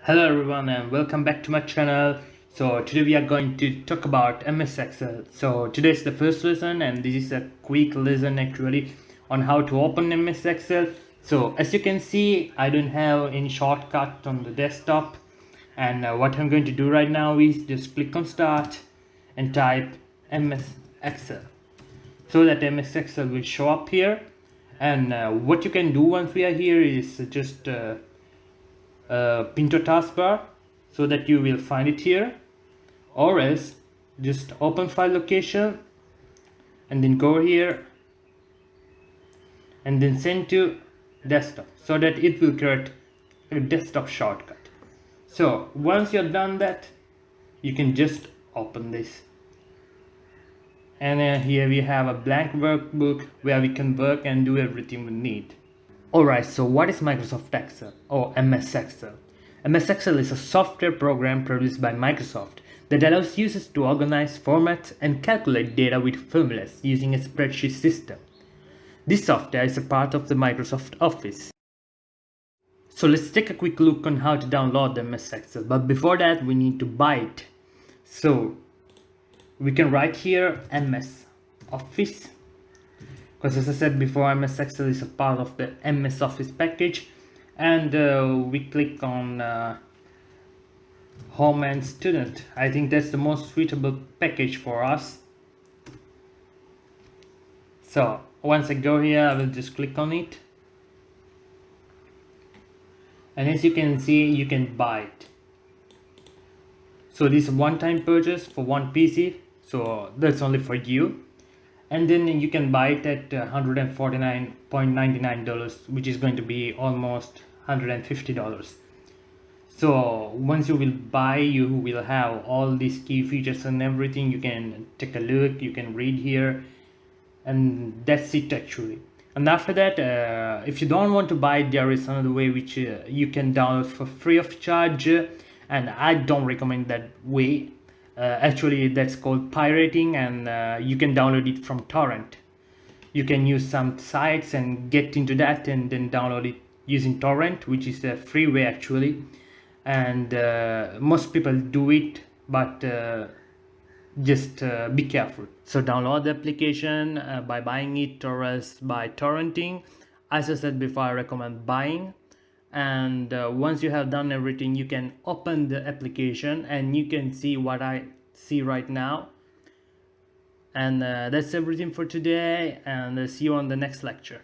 Hello everyone and welcome back to my channel. So today we are going to talk about MS Excel. So today is the first lesson and this is a quick lesson actually on how to open MS Excel. So as you can see, I don't have any shortcut on the desktop, and what I'm going to do right now is just click on start and type MS Excel so that MS Excel will show up here. And what you can do once we are here is just Pinto taskbar so that you will find it here, or else just open file location and then go here and then send to desktop so that it will create a desktop shortcut. So once you're done that, you can just open this, and here we have a blank workbook where we can work and do everything we need. Alright, so what is Microsoft Excel or MS Excel? MS Excel is a software program produced by Microsoft that allows users to organize, format, and calculate data with formulas using a spreadsheet system. This software is a part of the Microsoft Office. So let's take a quick look on how to download MS Excel, but before that we need to buy it. So we can write here MS Office, because as I said before, MS Excel is a part of the MS Office package, and we click on Home and Student. I think that's the most suitable package for us. So once I go here, I will just click on it, and as you can see, you can buy it. So this is a one-time purchase for one PC, so that's only for you. And then you can buy it at $149.99, which is going to be almost $150. So once you will buy, you will have all these key features and everything. You can take a look, you can read here, and that's it actually. And after that, if you don't want to buy it, there is another way which you can download for free of charge, and I don't recommend that way. Actually, that's called pirating, and you can download it from torrent. You can use some sites and get into that and then download it using torrent, which is a free way actually. And most people do it, but just be careful. So download the application by buying it or else by torrenting. As I said before, I recommend buying. And once you have done everything, you can open the application and you can see what I see right now. And that's everything for today, and see you on the next lecture.